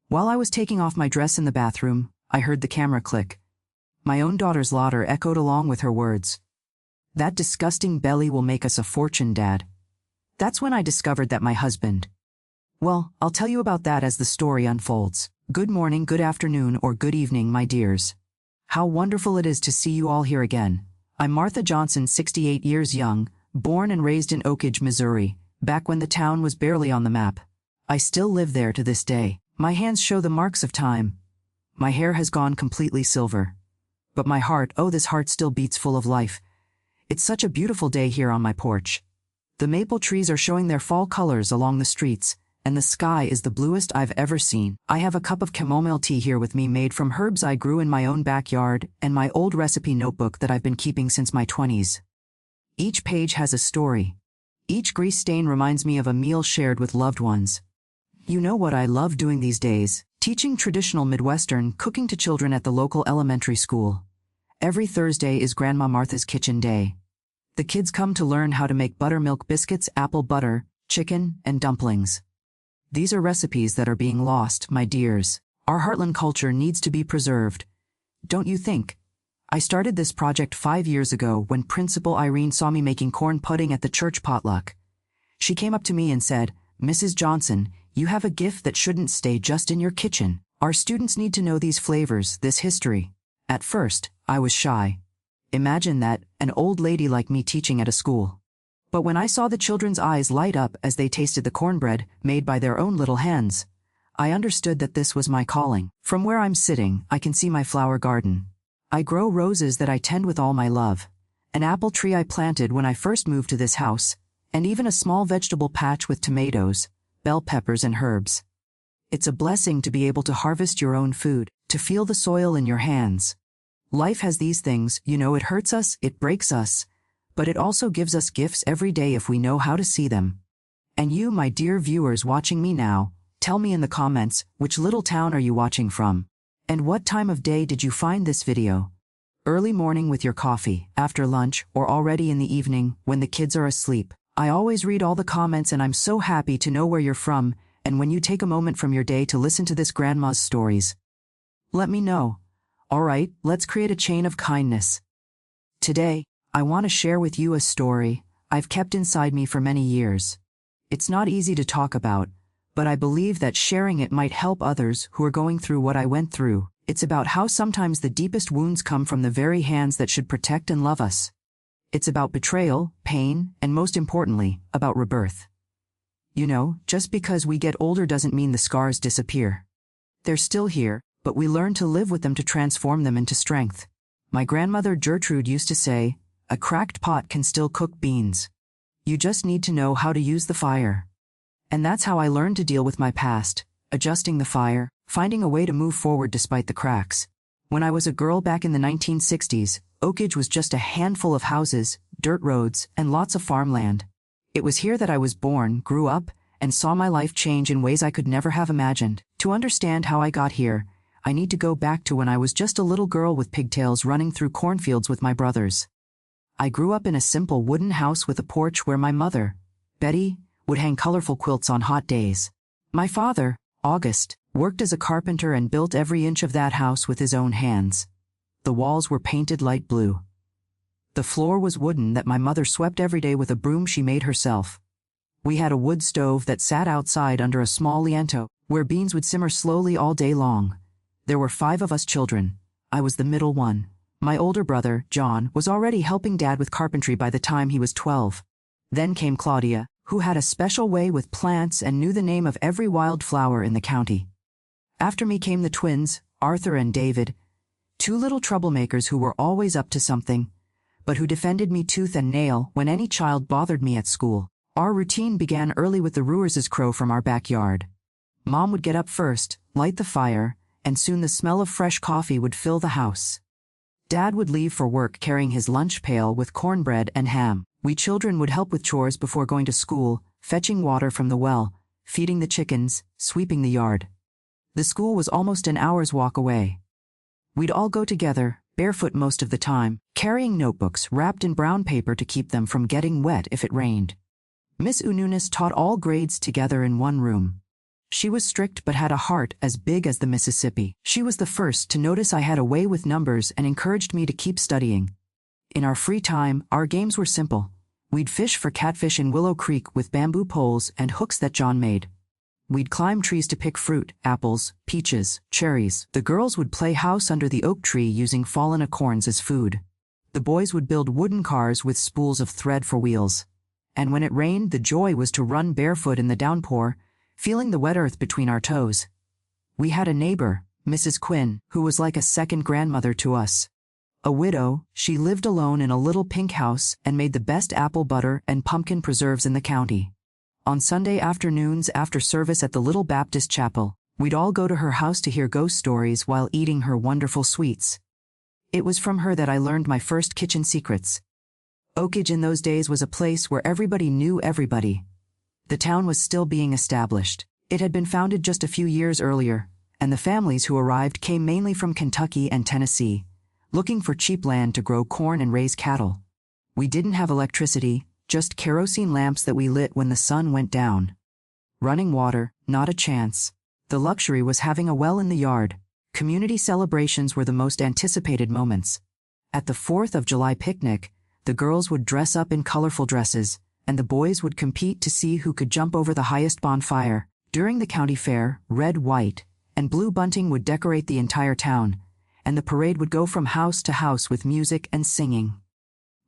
While I was taking off my dress in the bathroom, I heard the camera click. My own daughter's laughter echoed along with her words. "That disgusting belly will make us a fortune, Dad." That's when I discovered that my husband. Well, I'll tell you about that as the story unfolds. Good morning, good afternoon, or good evening, my dears. How wonderful it is to see you all here again. I'm Martha Johnson, 68 years young, born and raised in Oak Ridge, Missouri, back when the town was barely on the map. I still live there to this day. My hands show the marks of time. My hair has gone completely silver. But my heart, oh, this heart still beats full of life. It's such a beautiful day here on my porch. The maple trees are showing their fall colors along the streets, and the sky is the bluest I've ever seen. I have a cup of chamomile tea here with me made from herbs I grew in my own backyard and my old recipe notebook that I've been keeping since my 20s. Each page has a story. Each grease stain reminds me of a meal shared with loved ones. You know what I love doing these days? Teaching traditional Midwestern cooking to children at the local elementary school. Every Thursday is Grandma Martha's Kitchen Day. The kids come to learn how to make buttermilk biscuits, apple butter, chicken, and dumplings. These are recipes that are being lost, my dears. Our heartland culture needs to be preserved. Don't you think? I started this project 5 years ago when Principal Irene saw me making corn pudding at the church potluck. She came up to me and said, "Mrs. Johnson, you have a gift that shouldn't stay just in your kitchen. Our students need to know these flavors, this history." At first, I was shy. Imagine that, an old lady like me teaching at a school. But when I saw the children's eyes light up as they tasted the cornbread, made by their own little hands, I understood that this was my calling. From where I'm sitting, I can see my flower garden. I grow roses that I tend with all my love, an apple tree I planted when I first moved to this house, and even a small vegetable patch with tomatoes, bell peppers, and herbs. It's a blessing to be able to harvest your own food, to feel the soil in your hands. Life has these things, you know, it hurts us, it breaks us, but it also gives us gifts every day if we know how to see them. And you, my dear viewers watching me now, tell me in the comments, which little town are you watching from? And what time of day did you find this video? Early morning with your coffee, after lunch, or already in the evening, when the kids are asleep? I always read all the comments and I'm so happy to know where you're from, and when you take a moment from your day to listen to this grandma's stories. Let me know. Alright, let's create a chain of kindness. Today, I want to share with you a story I've kept inside me for many years. It's not easy to talk about, but I believe that sharing it might help others who are going through what I went through. It's about how sometimes the deepest wounds come from the very hands that should protect and love us. It's about betrayal, pain, and most importantly, about rebirth. You know, just because we get older doesn't mean the scars disappear. They're still here, but we learn to live with them to transform them into strength. My grandmother Gertrude used to say, "A cracked pot can still cook beans. You just need to know how to use the fire." And that's how I learned to deal with my past, adjusting the fire, finding a way to move forward despite the cracks. When I was a girl back in the 1960s, Oak Ridge was just a handful of houses, dirt roads, and lots of farmland. It was here that I was born, grew up, and saw my life change in ways I could never have imagined. To understand how I got here, I need to go back to when I was just a little girl with pigtails running through cornfields with my brothers. I grew up in a simple wooden house with a porch where my mother, Betty, would hang colorful quilts on hot days. My father, August, worked as a carpenter and built every inch of that house with his own hands. The walls were painted light blue. The floor was wooden that my mother swept every day with a broom she made herself. We had a wood stove that sat outside under a small liento, where beans would simmer slowly all day long. There were 5 of us children. I was the middle one. My older brother, John, was already helping Dad with carpentry by the time he was 12. Then came Claudia, who had a special way with plants and knew the name of every wildflower in the county. After me came the twins, Arthur and David, 2 little troublemakers who were always up to something, but who defended me tooth and nail when any child bothered me at school. Our routine began early with the Ruers's crow from our backyard. Mom would get up first, light the fire, and soon the smell of fresh coffee would fill the house. Dad would leave for work carrying his lunch pail with cornbread and ham. We children would help with chores before going to school, fetching water from the well, feeding the chickens, sweeping the yard. The school was almost an hour's walk away. We'd all go together, barefoot most of the time, carrying notebooks wrapped in brown paper to keep them from getting wet if it rained. Miss Ununis taught all grades together in one room. She was strict but had a heart as big as the Mississippi. She was the first to notice I had a way with numbers and encouraged me to keep studying. In our free time, our games were simple. We'd fish for catfish in Willow Creek with bamboo poles and hooks that John made. We'd climb trees to pick fruit, apples, peaches, cherries. The girls would play house under the oak tree using fallen acorns as food. The boys would build wooden cars with spools of thread for wheels. And when it rained, the joy was to run barefoot in the downpour, feeling the wet earth between our toes. We had a neighbor, Mrs. Quinn, who was like a second grandmother to us. A widow, she lived alone in a little pink house and made the best apple butter and pumpkin preserves in the county. On Sunday afternoons after service at the little Baptist chapel, we'd all go to her house to hear ghost stories while eating her wonderful sweets. It was from her that I learned my first kitchen secrets. Oakage in those days was a place where everybody knew everybody. The town was still being established. It had been founded just a few years earlier, and the families who arrived came mainly from Kentucky and Tennessee, looking for cheap land to grow corn and raise cattle. We didn't have electricity, just kerosene lamps that we lit when the sun went down. Running water, not a chance. The luxury was having a well in the yard. Community celebrations were the most anticipated moments. At the 4th of July picnic, the girls would dress up in colorful dresses, and the boys would compete to see who could jump over the highest bonfire. During the county fair, red, white, and blue bunting would decorate the entire town, and the parade would go from house to house with music and singing.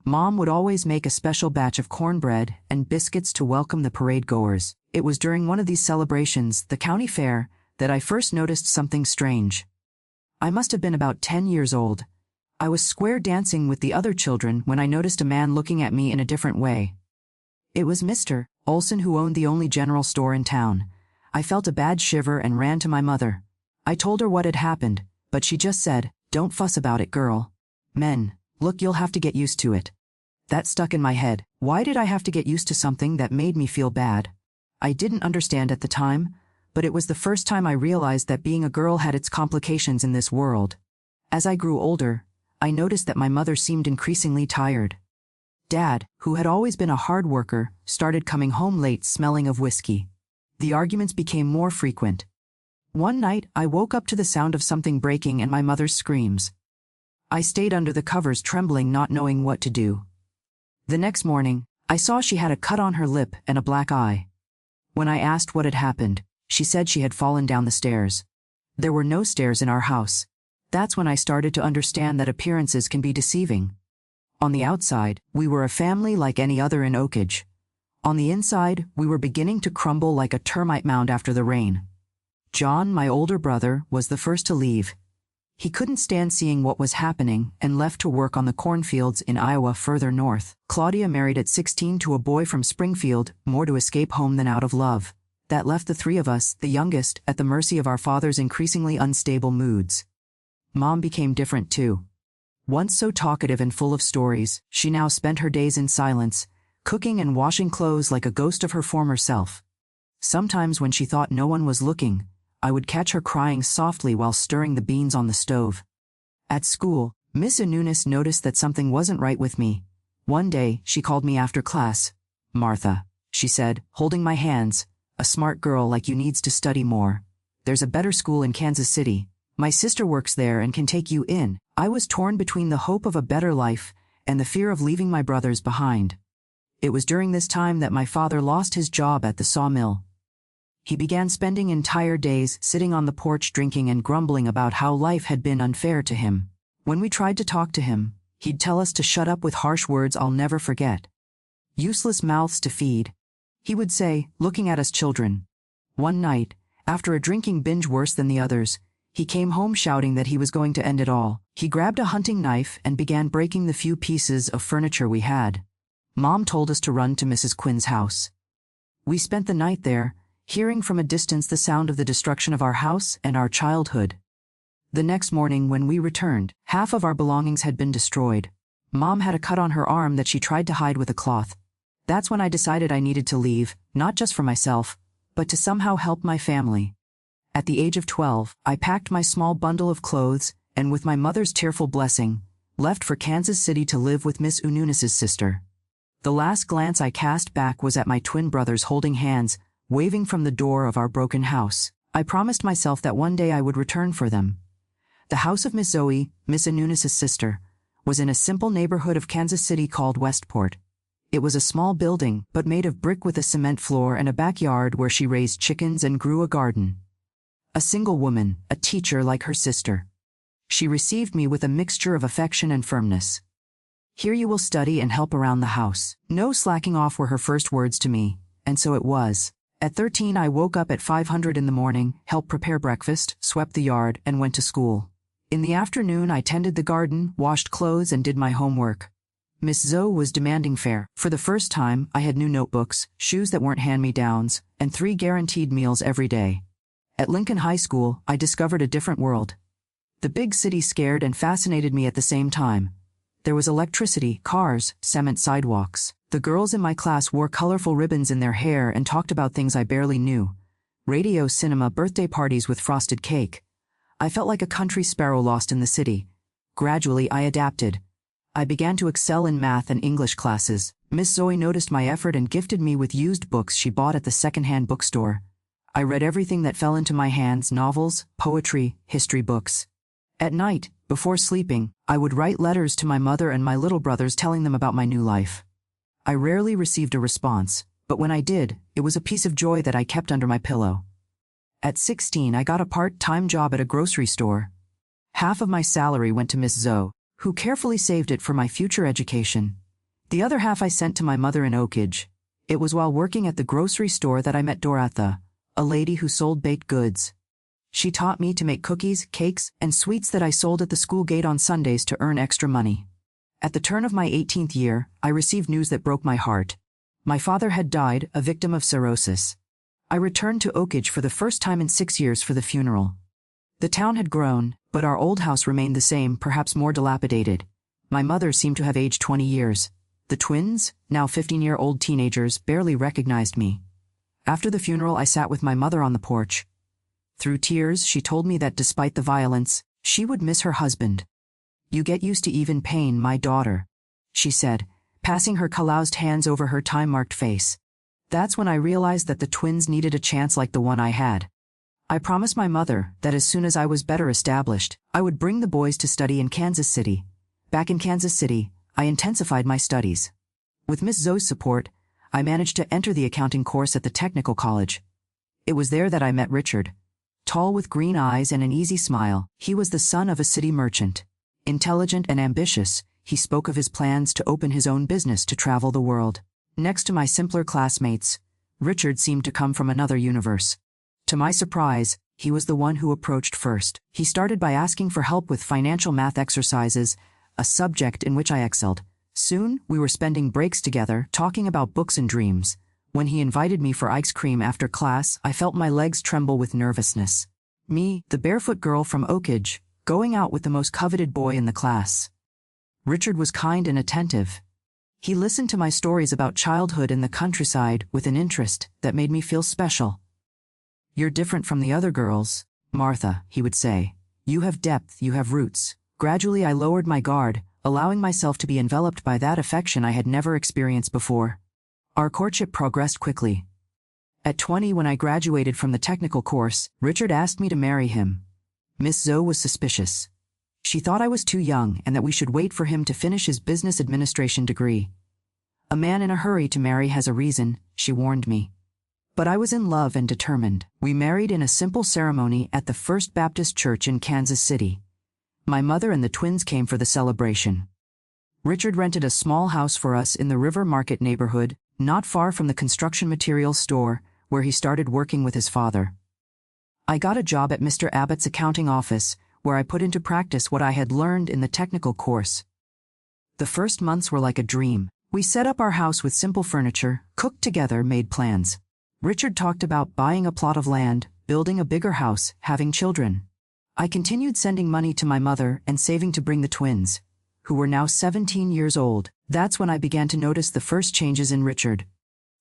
Mom would always make a special batch of cornbread and biscuits to welcome the parade goers. It was during one of these celebrations, the county fair, that I first noticed something strange. I must have been about 10 years old. I was square dancing with the other children when I noticed a man looking at me in a different way. It was Mr. Olson, who owned the only general store in town. I felt a bad shiver and ran to my mother. I told her what had happened, but she just said, "Don't fuss about it, girl. Men, look, you'll have to get used to it." That stuck in my head. Why did I have to get used to something that made me feel bad? I didn't understand at the time, but it was the first time I realized that being a girl had its complications in this world. As I grew older, I noticed that my mother seemed increasingly tired. Dad, who had always been a hard worker, started coming home late smelling of whiskey. The arguments became more frequent. One night, I woke up to the sound of something breaking and my mother's screams. I stayed under the covers trembling, not knowing what to do. The next morning, I saw she had a cut on her lip and a black eye. When I asked what had happened, she said she had fallen down the stairs. There were no stairs in our house. That's when I started to understand that appearances can be deceiving. On the outside, we were a family like any other in Oakage. On the inside, we were beginning to crumble like a termite mound after the rain. John, my older brother, was the first to leave. He couldn't stand seeing what was happening and left to work on the cornfields in Iowa further north. Claudia married at 16 to a boy from Springfield, more to escape home than out of love. That left the three of us, the youngest, at the mercy of our father's increasingly unstable moods. Mom became different too. Once so talkative and full of stories, she now spent her days in silence, cooking and washing clothes like a ghost of her former self. Sometimes when she thought no one was looking, I would catch her crying softly while stirring the beans on the stove. At school, Miss Anunis noticed that something wasn't right with me. One day, she called me after class. "Martha," she said, holding my hands, "a smart girl like you needs to study more. There's a better school in Kansas City. My sister works there and can take you in." I was torn between the hope of a better life and the fear of leaving my brothers behind. It was during this time that my father lost his job at the sawmill. He began spending entire days sitting on the porch drinking and grumbling about how life had been unfair to him. When we tried to talk to him, he'd tell us to shut up with harsh words I'll never forget. "Useless mouths to feed," he would say, looking at us children. One night, after a drinking binge worse than the others, he came home shouting that he was going to end it all. He grabbed a hunting knife and began breaking the few pieces of furniture we had. Mom told us to run to Mrs. Quinn's house. We spent the night there, hearing from a distance the sound of the destruction of our house and our childhood. The next morning when we returned, half of our belongings had been destroyed. Mom had a cut on her arm that she tried to hide with a cloth. That's when I decided I needed to leave, not just for myself, but to somehow help my family. At the age of 12, I packed my small bundle of clothes and, with my mother's tearful blessing, left for Kansas City to live with Miss Ununis's sister. The last glance I cast back was at my twin brothers holding hands, waving from the door of our broken house. I promised myself that one day I would return for them. The house of Miss Zoe, Miss Anunis's sister, was in a simple neighborhood of Kansas City called Westport. It was a small building, but made of brick with a cement floor and a backyard where she raised chickens and grew a garden. A single woman, a teacher like her sister. She received me with a mixture of affection and firmness. Here you will study and help around the house. No slacking off were her first words to me, and so it was. At 13 I woke up at 500 in the morning, helped prepare breakfast, swept the yard, and went to school. In the afternoon I tended the garden, washed clothes, and did my homework. Miss Zoe was demanding fare. For the first time, I had new notebooks, shoes that weren't hand-me-downs, and 3 guaranteed meals every day. At Lincoln High School, I discovered a different world. The big city scared and fascinated me at the same time. There was electricity, cars, cement sidewalks. The girls in my class wore colorful ribbons in their hair and talked about things I barely knew. Radio, cinema, birthday parties with frosted cake. I felt like a country sparrow lost in the city. Gradually, I adapted. I began to excel in math and English classes. Miss Zoe noticed my effort and gifted me with used books she bought at the second-hand bookstore. I read everything that fell into my hands: novels, poetry, history books. At night, before sleeping, I would write letters to my mother and my little brothers telling them about my new life. I rarely received a response, but when I did, it was a piece of joy that I kept under my pillow. At 16, I got a part-time job at a grocery store. Half of my salary went to Miss Zoe, who carefully saved it for my future education. The other half I sent to my mother in Oakage. It was while working at the grocery store that I met Dorotha, a lady who sold baked goods. She taught me to make cookies, cakes, and sweets that I sold at the school gate on Sundays to earn extra money. At the turn of my 18th year, I received news that broke my heart. My father had died, a victim of cirrhosis. I returned to Oakage for the first time in 6 years for the funeral. The town had grown, but our old house remained the same, perhaps more dilapidated. My mother seemed to have aged 20 years. The twins, now 15-year-old teenagers, barely recognized me. After the funeral, I sat with my mother on the porch. Through tears, she told me that despite the violence, she would miss her husband. "You get used to even pain, my daughter," she said, passing her calloused hands over her time-marked face. That's when I realized that the twins needed a chance like the one I had. I promised my mother that as soon as I was better established, I would bring the boys to study in Kansas City. Back in Kansas City, I intensified my studies. With Miss Zoe's support, I managed to enter the accounting course at the technical college. It was there that I met Richard. Tall with green eyes and an easy smile, he was the son of a city merchant. Intelligent and ambitious, he spoke of his plans to open his own business to travel the world. Next to my simpler classmates, Richard seemed to come from another universe. To my surprise, he was the one who approached first. He started by asking for help with financial math exercises, a subject in which I excelled. Soon, we were spending breaks together, talking about books and dreams. When he invited me for ice cream after class, I felt my legs tremble with nervousness. Me, the barefoot girl from Oakage, going out with the most coveted boy in the class. Richard was kind and attentive. He listened to my stories about childhood in the countryside with an interest that made me feel special. "You're different from the other girls, Martha," he would say. "You have depth, you have roots." Gradually I lowered my guard, allowing myself to be enveloped by that affection I had never experienced before. Our courtship progressed quickly. At 20, when I graduated from the technical course, Richard asked me to marry him. Miss Zoe was suspicious. She thought I was too young and that we should wait for him to finish his business administration degree. "A man in a hurry to marry has a reason," she warned me. But I was in love and determined. We married in a simple ceremony at the First Baptist Church in Kansas City. My mother and the twins came for the celebration. Richard rented a small house for us in the River Market neighborhood, not far from the construction materials store, where he started working with his father. I got a job at Mr. Abbott's accounting office, where I put into practice what I had learned in the technical course. The first months were like a dream. We set up our house with simple furniture, cooked together, made plans. Richard talked about buying a plot of land, building a bigger house, having children. I continued sending money to my mother and saving to bring the twins, who were now 17 years old. That's when I began to notice the first changes in Richard.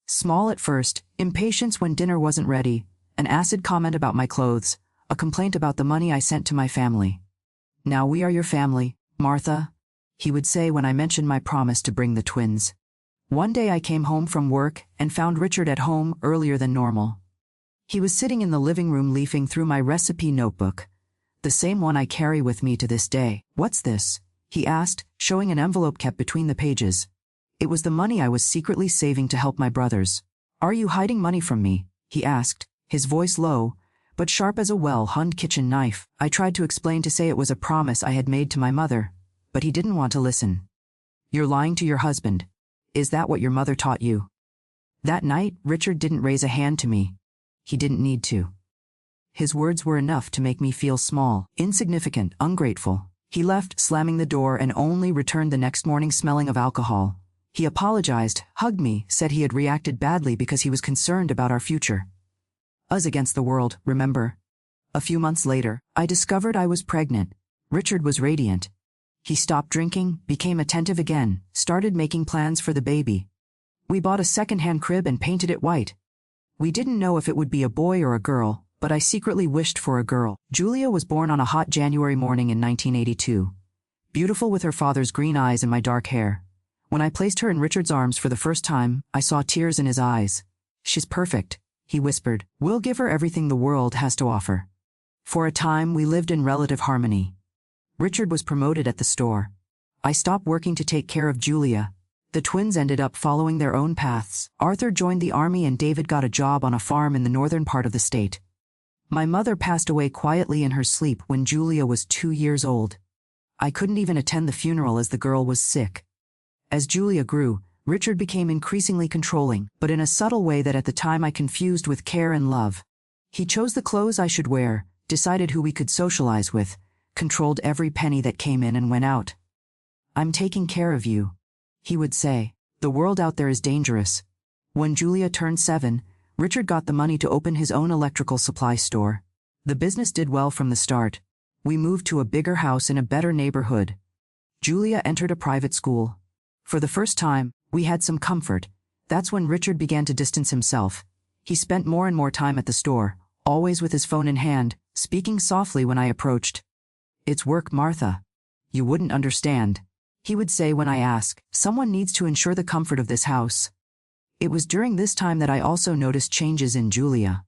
Small at first, impatience when dinner wasn't ready, an acid comment about my clothes, a complaint about the money I sent to my family. "Now we are your family, Martha," he would say when I mentioned my promise to bring the twins. One day I came home from work and found Richard at home earlier than normal. He was sitting in the living room leafing through my recipe notebook, the same one I carry with me to this day. "What's this?" he asked, showing an envelope kept between the pages. It was the money I was secretly saving to help my brothers. "Are you hiding money from me?" he asked, his voice low, but sharp as a well-honed kitchen knife. I tried to explain to say it was a promise I had made to my mother, but he didn't want to listen. "You're lying to your husband. Is that what your mother taught you?" That night, Richard didn't raise a hand to me. He didn't need to. His words were enough to make me feel small, insignificant, ungrateful. He left, slamming the door, and only returned the next morning smelling of alcohol. He apologized, hugged me, said he had reacted badly because he was concerned about our future. Us against the world, remember? A few months later, I discovered I was pregnant. Richard was radiant. He stopped drinking, became attentive again, started making plans for the baby. We bought a second-hand crib and painted it white. We didn't know if it would be a boy or a girl, but I secretly wished for a girl. Julia was born on a hot January morning in 1982. Beautiful with her father's green eyes and my dark hair. When I placed her in Richard's arms for the first time, I saw tears in his eyes. "She's perfect," he whispered. "We'll give her everything the world has to offer." For a time, we lived in relative harmony. Richard was promoted at the store. I stopped working to take care of Julia. The twins ended up following their own paths. Arthur joined the army and David got a job on a farm in the northern part of the state. My mother passed away quietly in her sleep when Julia was 2 years old. I couldn't even attend the funeral as the girl was sick. As Julia grew, Richard became increasingly controlling, but in a subtle way that at the time I confused with care and love. He chose the clothes I should wear, decided who we could socialize with, controlled every penny that came in and went out. "I'm taking care of you," he would say. "The world out there is dangerous." When Julia turned 7, Richard got the money to open his own electrical supply store. The business did well from the start. We moved to a bigger house in a better neighborhood. Julia entered a private school. For the first time, we had some comfort. That's when Richard began to distance himself. He spent more and more time at the store, always with his phone in hand, speaking softly when I approached. "It's work, Martha. You wouldn't understand," he would say when I asked. "Someone needs to ensure the comfort of this house." It was during this time that I also noticed changes in Julia.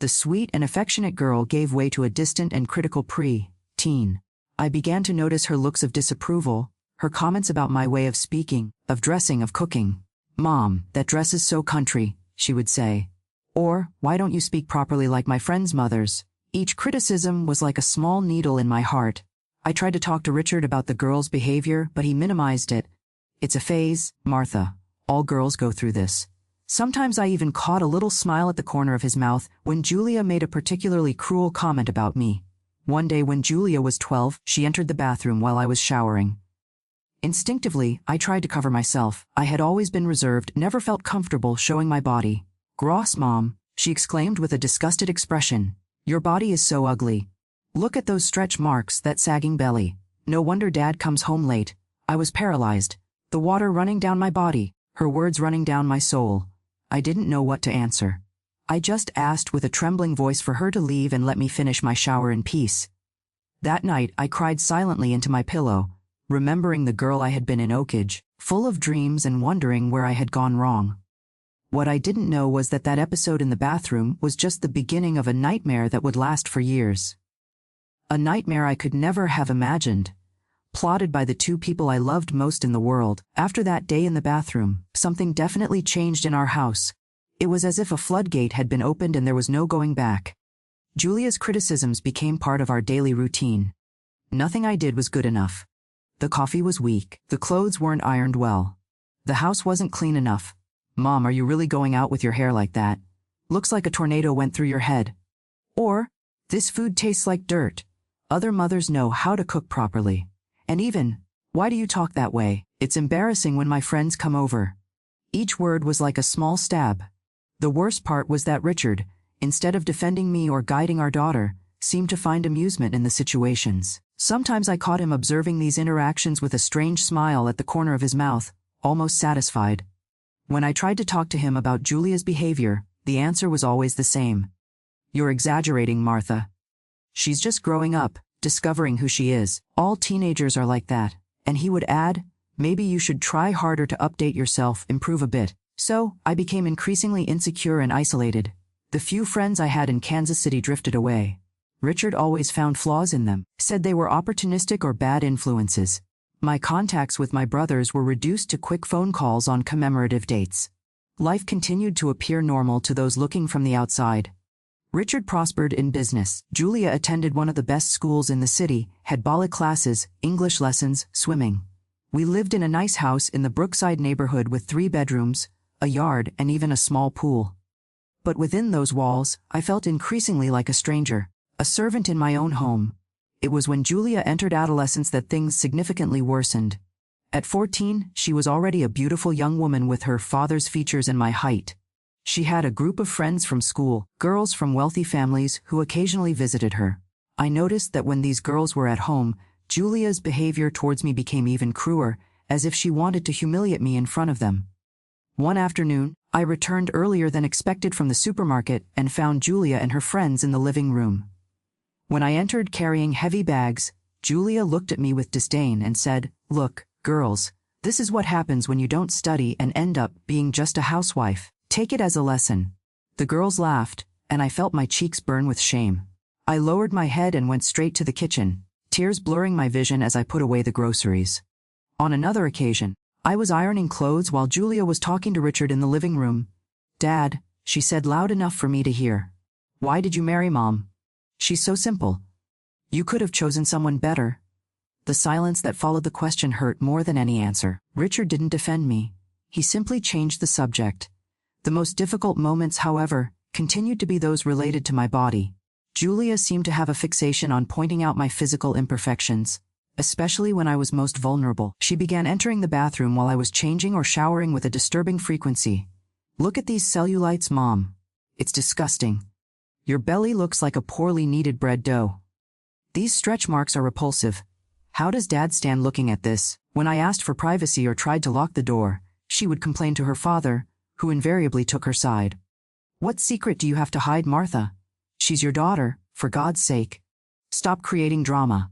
The sweet and affectionate girl gave way to a distant and critical pre-teen. I began to notice her looks of disapproval, her comments about my way of speaking, of dressing, of cooking. "Mom, that dress is so country," she would say. Or, "Why don't you speak properly like my friends' mothers?" Each criticism was like a small needle in my heart. I tried to talk to Richard about the girl's behavior, but he minimized it. "It's a phase, Martha. All girls go through this." Sometimes I even caught a little smile at the corner of his mouth when Julia made a particularly cruel comment about me. One day when Julia was 12, she entered the bathroom while I was showering. Instinctively, I tried to cover myself. I had always been reserved, never felt comfortable showing my body. "Gross, Mom," she exclaimed with a disgusted expression. "Your body is so ugly. Look at those stretch marks, that sagging belly. No wonder Dad comes home late." I was paralyzed. The water running down my body, her words running down my soul. I didn't know what to answer. I just asked with a trembling voice for her to leave and let me finish my shower in peace. That night, I cried silently into my pillow, remembering the girl I had been in Oakage, full of dreams and wondering where I had gone wrong. What I didn't know was that that episode in the bathroom was just the beginning of a nightmare that would last for years. A nightmare I could never have imagined, plotted by the two people I loved most in the world. After that day in the bathroom, something definitely changed in our house. It was as if a floodgate had been opened and there was no going back. Julia's criticisms became part of our daily routine. Nothing I did was good enough. The coffee was weak, the clothes weren't ironed well. The house wasn't clean enough. "Mom, are you really going out with your hair like that? Looks like a tornado went through your head." Or, "This food tastes like dirt." Other mothers know how to cook properly. And even, "Why do you talk that way? It's embarrassing when my friends come over." Each word was like a small stab. The worst part was that Richard, instead of defending me or guiding our daughter, seemed to find amusement in the situations. Sometimes I caught him observing these interactions with a strange smile at the corner of his mouth, almost satisfied. When I tried to talk to him about Julia's behavior, the answer was always the same. "You're exaggerating, Martha. She's just growing up, discovering who she is. All teenagers are like that." And he would add, Maybe you should try harder to update yourself, improve a bit. So, I became increasingly insecure and isolated. The few friends I had in Kansas City drifted away. Richard always found flaws in them, said they were opportunistic or bad influences. My contacts with my brothers were reduced to quick phone calls on commemorative dates. Life continued to appear normal to those looking from the outside. Richard prospered in business. Julia attended one of the best schools in the city, had ballet classes, English lessons, swimming. We lived in a nice house in the Brookside neighborhood with 3 bedrooms, a yard, and even a small pool. But within those walls, I felt increasingly like a stranger, a servant in my own home. It was when Julia entered adolescence that things significantly worsened. At 14, she was already a beautiful young woman with her father's features and my height. She had a group of friends from school, girls from wealthy families who occasionally visited her. I noticed that when these girls were at home, Julia's behavior towards me became even crueler, as if she wanted to humiliate me in front of them. One afternoon, I returned earlier than expected from the supermarket and found Julia and her friends in the living room. When I entered carrying heavy bags, Julia looked at me with disdain and said, "Look, girls, this is what happens when you don't study and end up being just a housewife. Take it as a lesson." The girls laughed, and I felt my cheeks burn with shame. I lowered my head and went straight to the kitchen, tears blurring my vision as I put away the groceries. On another occasion, I was ironing clothes while Julia was talking to Richard in the living room. "Dad," she said loud enough for me to hear. "Why did you marry Mom? She's so simple. You could have chosen someone better." The silence that followed the question hurt more than any answer. Richard didn't defend me. He simply changed the subject. The most difficult moments, however, continued to be those related to my body. Julia seemed to have a fixation on pointing out my physical imperfections, especially when I was most vulnerable. She began entering the bathroom while I was changing or showering with a disturbing frequency. "Look at these cellulites, Mom. It's disgusting. Your belly looks like a poorly kneaded bread dough. These stretch marks are repulsive. How does Dad stand looking at this?" When I asked for privacy or tried to lock the door, she would complain to her father, who invariably took her side. "What secret do you have to hide, Martha? She's your daughter, for God's sake. Stop creating drama."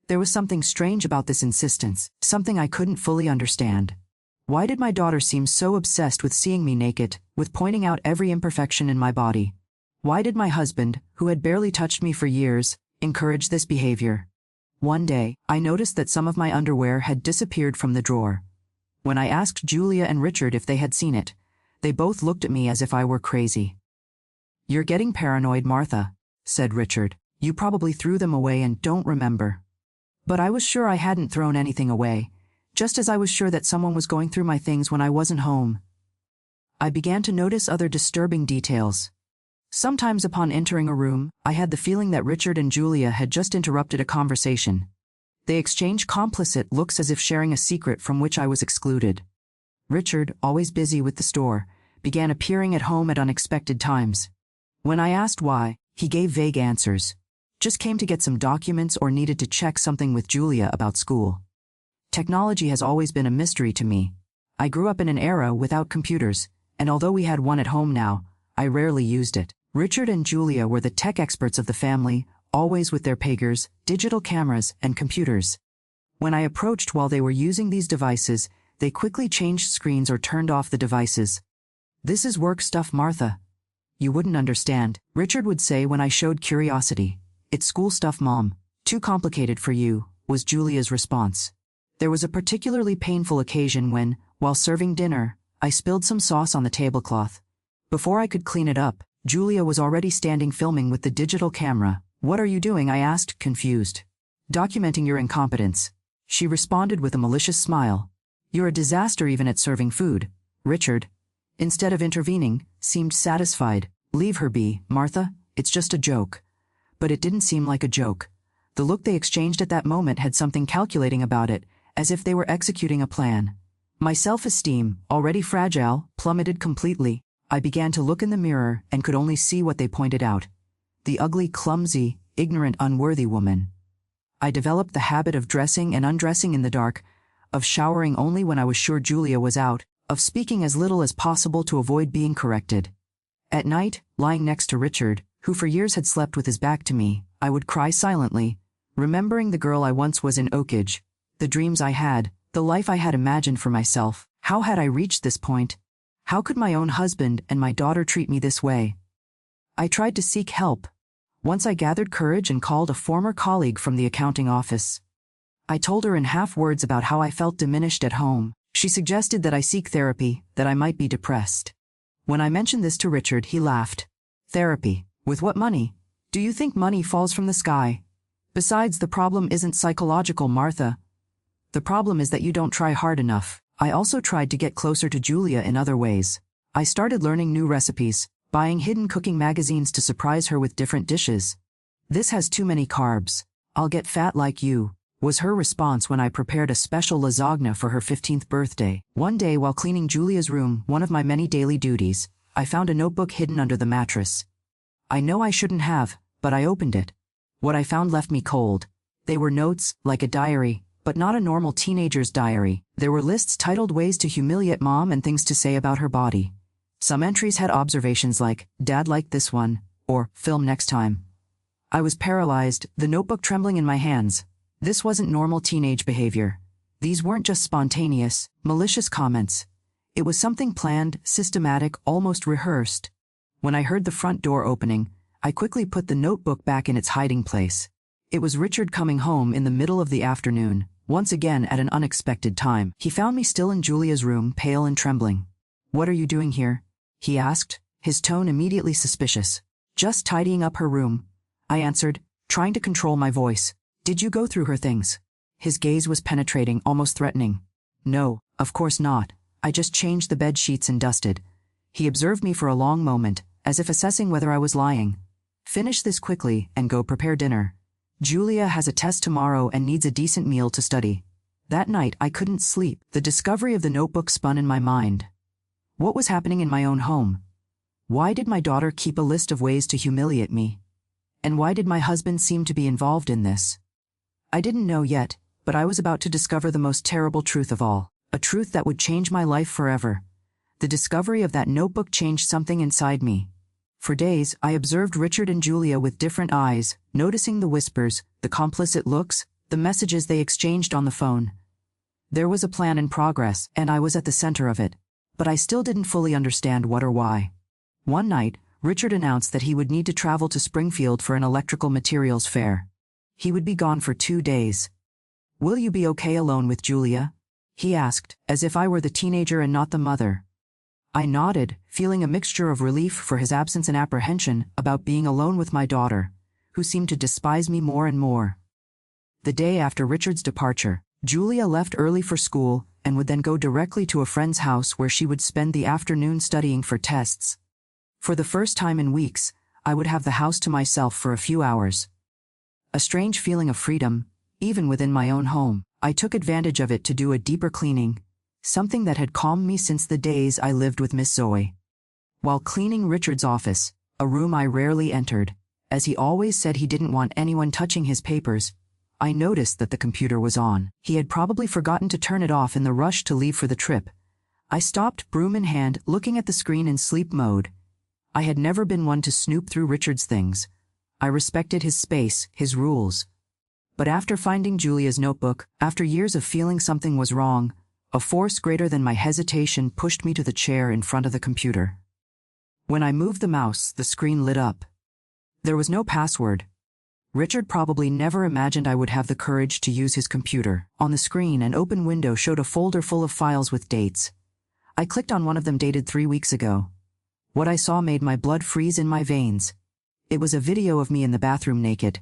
There was something strange about this insistence, something I couldn't fully understand. Why did my daughter seem so obsessed with seeing me naked, with pointing out every imperfection in my body? Why did my husband, who had barely touched me for years, encourage this behavior? One day, I noticed that some of my underwear had disappeared from the drawer. When I asked Julia and Richard if they had seen it, they both looked at me as if I were crazy. "You're getting paranoid, Martha," said Richard. "You probably threw them away and don't remember." But I was sure I hadn't thrown anything away, just as I was sure that someone was going through my things when I wasn't home. I began to notice other disturbing details. Sometimes upon entering a room, I had the feeling that Richard and Julia had just interrupted a conversation. They exchanged complicit looks as if sharing a secret from which I was excluded. Richard, always busy with the store, began appearing at home at unexpected times. When I asked why, he gave vague answers. Just came to get some documents or needed to check something with Julia about school. Technology has always been a mystery to me. I grew up in an era without computers, and although we had one at home now, I rarely used it. Richard and Julia were the tech experts of the family, always with their pagers, digital cameras, and computers. When I approached while they were using these devices, they quickly changed screens or turned off the devices. "This is work stuff, Martha. You wouldn't understand," Richard would say when I showed curiosity. "It's school stuff, Mom. Too complicated for you," was Julia's response. There was a particularly painful occasion when, while serving dinner, I spilled some sauce on the tablecloth. Before I could clean it up, Julia was already standing filming with the digital camera. "What are you doing?" I asked, confused. "Documenting your incompetence," she responded with a malicious smile. "You're a disaster even at serving food." Richard, instead of intervening, seemed satisfied. "Leave her be, Martha, it's just a joke." But it didn't seem like a joke. The look they exchanged at that moment had something calculating about it, as if they were executing a plan. My self-esteem, already fragile, plummeted completely. I began to look in the mirror and could only see what they pointed out. The ugly, clumsy, ignorant, unworthy woman. I developed the habit of dressing and undressing in the dark, of showering only when I was sure Julia was out, of speaking as little as possible to avoid being corrected. At night, lying next to Richard, who for years had slept with his back to me, I would cry silently, remembering the girl I once was in Oakage, the dreams I had, the The life I had imagined for myself. How had I reached this point? How could my own husband and my daughter treat me this way? I tried to seek help. Once I gathered courage and called a former colleague from the accounting office. I told her in half words about how I felt diminished at home. She suggested that I seek therapy, that I might be depressed. When I mentioned this to Richard, he laughed. Therapy? With what money? Do you think money falls from the sky? Besides, the problem isn't psychological, Martha. The problem is that you don't try hard enough. I also tried to get closer to Julia in other ways. I started learning new recipes, buying hidden cooking magazines to surprise her with different dishes. This has too many carbs. I'll get fat like you, was her response when I prepared a special lasagna for her 15th birthday. One day while cleaning Julia's room, one of my many daily duties, I found a notebook hidden under the mattress. I know I shouldn't have, but I opened it. What I found left me cold. They were notes, like a diary, but not a normal teenager's diary. There were lists titled Ways to Humiliate Mom and Things to Say About Her Body. Some entries had observations like, Dad liked this one, or film next time. I was paralyzed, the notebook trembling in my hands. This wasn't normal teenage behavior. These weren't just spontaneous, malicious comments. It was something planned, systematic, almost rehearsed. When I heard the front door opening, I quickly put the notebook back in its hiding place. It was Richard coming home in the middle of the afternoon, once again at an unexpected time. He found me still in Julia's room, pale and trembling. "What are you doing here?" he asked, his tone immediately suspicious. "Just tidying up her room," I answered, trying to control my voice. "Did you go through her things?" His gaze was penetrating, almost threatening. "No, of course not. I just changed the bed sheets and dusted." He observed me for a long moment, as if assessing whether I was lying. "Finish this quickly and go prepare dinner. Julia has a test tomorrow and needs a decent meal to study." That night I couldn't sleep. The discovery of the notebook spun in my mind. What was happening in my own home? Why did my daughter keep a list of ways to humiliate me? And why did my husband seem to be involved in this? I didn't know yet, but I was about to discover the most terrible truth of all, a truth that would change my life forever. The discovery of that notebook changed something inside me. For days, I observed Richard and Julia with different eyes, noticing the whispers, the complicit looks, the messages they exchanged on the phone. There was a plan in progress, and I was at the center of it. But I still didn't fully understand what or why. One night, Richard announced that he would need to travel to Springfield for an electrical materials fair. He would be gone for 2 days. "Will you be okay alone with Julia?" he asked, as if I were the teenager and not the mother. I nodded, feeling a mixture of relief for his absence and apprehension about being alone with my daughter, who seemed to despise me more and more. The day after Richard's departure, Julia left early for school and would then go directly to a friend's house where she would spend the afternoon studying for tests. For the first time in weeks, I would have the house to myself for a few hours. A strange feeling of freedom, even within my own home. I took advantage of it to do a deeper cleaning, something that had calmed me since the days I lived with Miss Zoe. While cleaning Richard's office, a room I rarely entered, as he always said he didn't want anyone touching his papers, I noticed that the computer was on. He had probably forgotten to turn it off in the rush to leave for the trip. I stopped, broom in hand, looking at the screen in sleep mode. I had never been one to snoop through Richard's things. I respected his space, his rules. But after finding Julia's notebook, after years of feeling something was wrong, a force greater than my hesitation pushed me to the chair in front of the computer. When I moved the mouse, the screen lit up. There was no password. Richard probably never imagined I would have the courage to use his computer. On the screen, an open window showed a folder full of files with dates. I clicked on one of them dated 3 weeks ago. What I saw made my blood freeze in my veins. It was a video of me in the bathroom naked.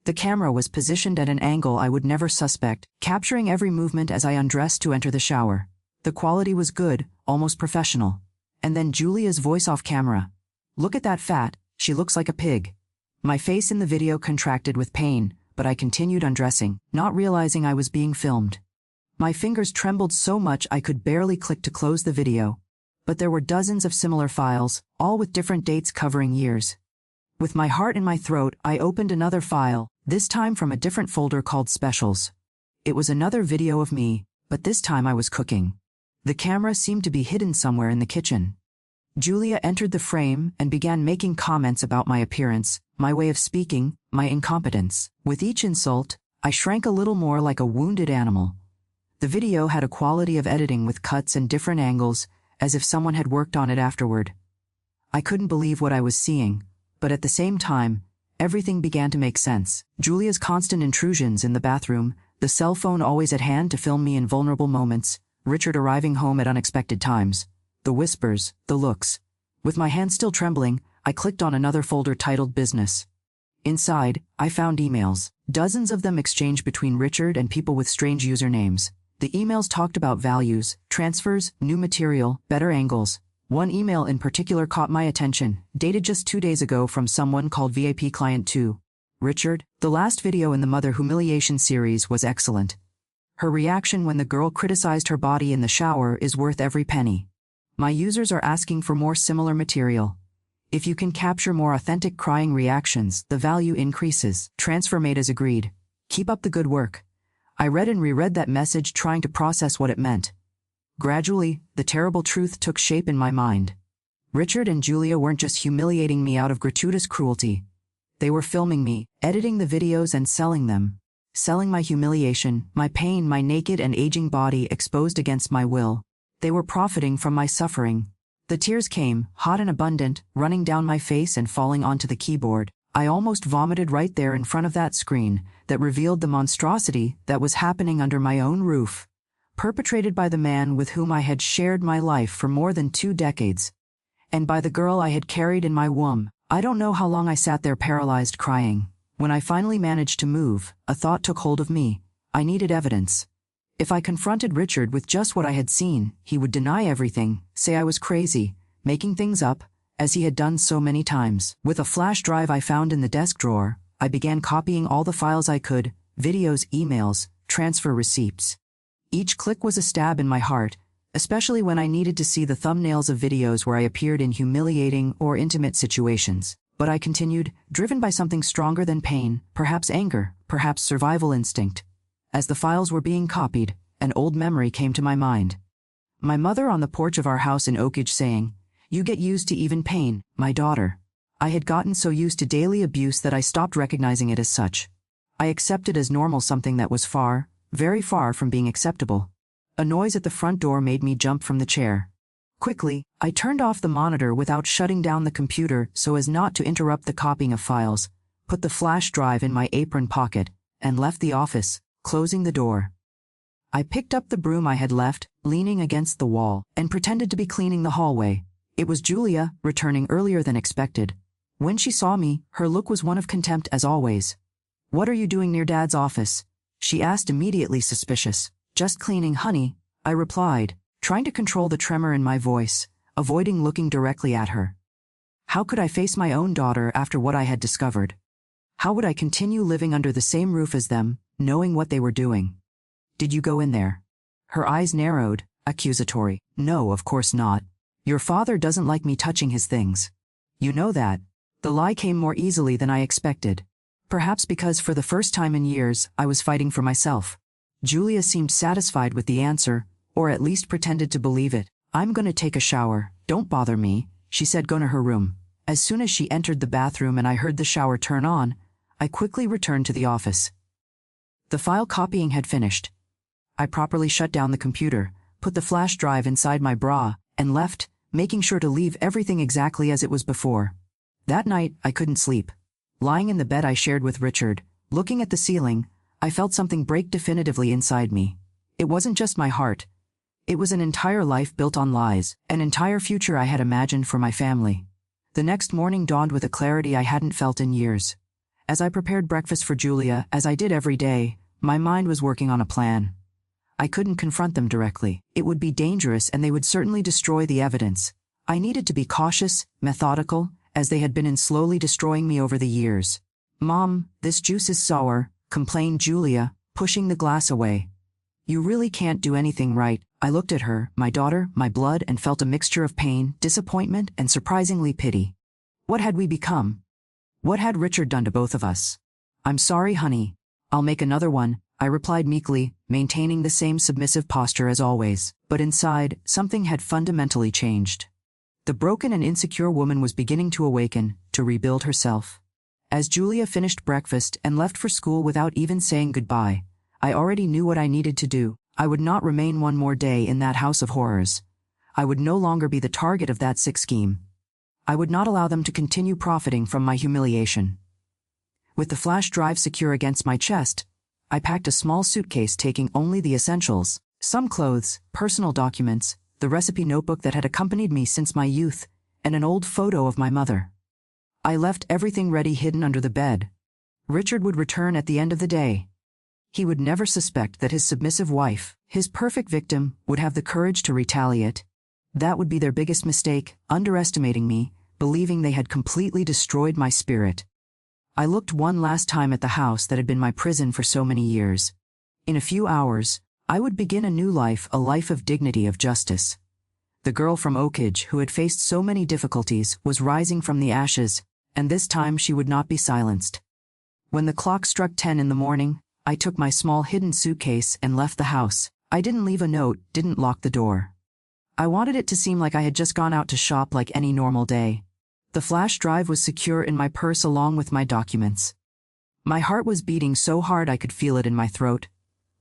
The camera was positioned at an angle I would never suspect, capturing every movement as I undressed to enter the shower. The quality was good, almost professional. And then Julia's voice off camera. "Look at that fat, she looks like a pig." My face in the video contracted with pain, but I continued undressing, not realizing I was being filmed. My fingers trembled so much I could barely click to close the video. But there were dozens of similar files, all with different dates covering years. With my heart in my throat, I opened another file, this time from a different folder called Specials. It was another video of me, but this time I was cooking. The camera seemed to be hidden somewhere in the kitchen. Julia entered the frame and began making comments about my appearance, my way of speaking, my incompetence. With each insult, I shrank a little more like a wounded animal. The video had a quality of editing with cuts and different angles, as if someone had worked on it afterward. I couldn't believe what I was seeing, but at the same time, everything began to make sense. Julia's constant intrusions in the bathroom, the cell phone always at hand to film me in vulnerable moments, Richard arriving home at unexpected times, the whispers, the looks. With my hand still trembling, I clicked on another folder titled Business. Inside, I found emails, dozens of them exchanged between Richard and people with strange usernames. The emails talked about values, transfers, new material, better angles. One email in particular caught my attention, dated just 2 days ago from someone called VIP Client 2. Richard, the last video in the Mother Humiliation series was excellent. Her reaction when the girl criticized her body in the shower is worth every penny. My users are asking for more similar material. If you can capture more authentic crying reactions, the value increases. Transfer made as agreed. Keep up the good work. I read and reread that message trying to process what it meant. Gradually, the terrible truth took shape in my mind. Richard and Julia weren't just humiliating me out of gratuitous cruelty. They were filming me, editing the videos and selling them. Selling my humiliation, my pain, my naked and aging body exposed against my will. They were profiting from my suffering. The tears came, hot and abundant, running down my face and falling onto the keyboard. I almost vomited right there in front of that screen that revealed the monstrosity that was happening under my own roof. Perpetrated by the man with whom I had shared my life for more than 2 decades. And by the girl I had carried in my womb. I don't know how long I sat there paralyzed crying. When I finally managed to move, a thought took hold of me. I needed evidence. If I confronted Richard with just what I had seen, he would deny everything, say I was crazy, making things up, as he had done so many times. With a flash drive I found in the desk drawer, I began copying all the files I could, videos, emails, transfer receipts. Each click was a stab in my heart, especially when I needed to see the thumbnails of videos where I appeared in humiliating or intimate situations. But I continued, driven by something stronger than pain, perhaps anger, perhaps survival instinct. As the files were being copied, an old memory came to my mind. My mother on the porch of our house in Oakage saying, "You get used to even pain, my daughter." I had gotten so used to daily abuse that I stopped recognizing it as such. I accepted as normal something that was far, very far from being acceptable. A noise at the front door made me jump from the chair. Quickly, I turned off the monitor without shutting down the computer so as not to interrupt the copying of files, put the flash drive in my apron pocket, and left the office, closing the door. I picked up the broom I had left, leaning against the wall, and pretended to be cleaning the hallway. It was Julia, returning earlier than expected. When she saw me, her look was one of contempt as always. "What are you doing near Dad's office?" she asked, immediately suspicious. "Just cleaning, honey," I replied, trying to control the tremor in my voice, avoiding looking directly at her. How could I face my own daughter after what I had discovered? How would I continue living under the same roof as them, knowing what they were doing? "Did you go in there?" Her eyes narrowed, accusatory. "No, of course not. Your father doesn't like me touching his things. You know that." The lie came more easily than I expected. Perhaps because for the first time in years, I was fighting for myself. Julia seemed satisfied with the answer, or at least pretended to believe it. "I'm gonna take a shower, don't bother me," she said, going to her room. As soon as she entered the bathroom and I heard the shower turn on, I quickly returned to the office. The file copying had finished. I properly shut down the computer, put the flash drive inside my bra, and left, making sure to leave everything exactly as it was before. That night, I couldn't sleep. Lying in the bed I shared with Richard, looking at the ceiling, I felt something break definitively inside me. It wasn't just my heart. It was an entire life built on lies, an entire future I had imagined for my family. The next morning dawned with a clarity I hadn't felt in years. As I prepared breakfast for Julia, as I did every day, my mind was working on a plan. I couldn't confront them directly. It would be dangerous and they would certainly destroy the evidence. I needed to be cautious, methodical, as they had been in slowly destroying me over the years. "Mom, this juice is sour," complained Julia, pushing the glass away. "You really can't do anything right." I looked at her, my daughter, my blood, and felt a mixture of pain, disappointment, and surprisingly pity. What had we become? What had Richard done to both of us? "I'm sorry, honey. I'll make another one," I replied meekly, maintaining the same submissive posture as always. But inside, something had fundamentally changed. The broken and insecure woman was beginning to awaken, to rebuild herself. As Julia finished breakfast and left for school without even saying goodbye, I already knew what I needed to do. I would not remain one more day in that house of horrors. I would no longer be the target of that sick scheme. I would not allow them to continue profiting from my humiliation. With the flash drive secure against my chest, I packed a small suitcase taking only the essentials, some clothes, personal documents, the recipe notebook that had accompanied me since my youth, and an old photo of my mother. I left everything ready hidden under the bed. Richard would return at the end of the day. He would never suspect that his submissive wife, his perfect victim, would have the courage to retaliate. That would be their biggest mistake, underestimating me, believing they had completely destroyed my spirit. I looked one last time at the house that had been my prison for so many years. In a few hours, I would begin a new life, a life of dignity, of justice. The girl from Oakage, who had faced so many difficulties, was rising from the ashes, and this time she would not be silenced. When the clock struck 10 in the morning, I took my small hidden suitcase and left the house. I didn't leave a note, didn't lock the door. I wanted it to seem like I had just gone out to shop like any normal day. The flash drive was secure in my purse along with my documents. My heart was beating so hard I could feel it in my throat.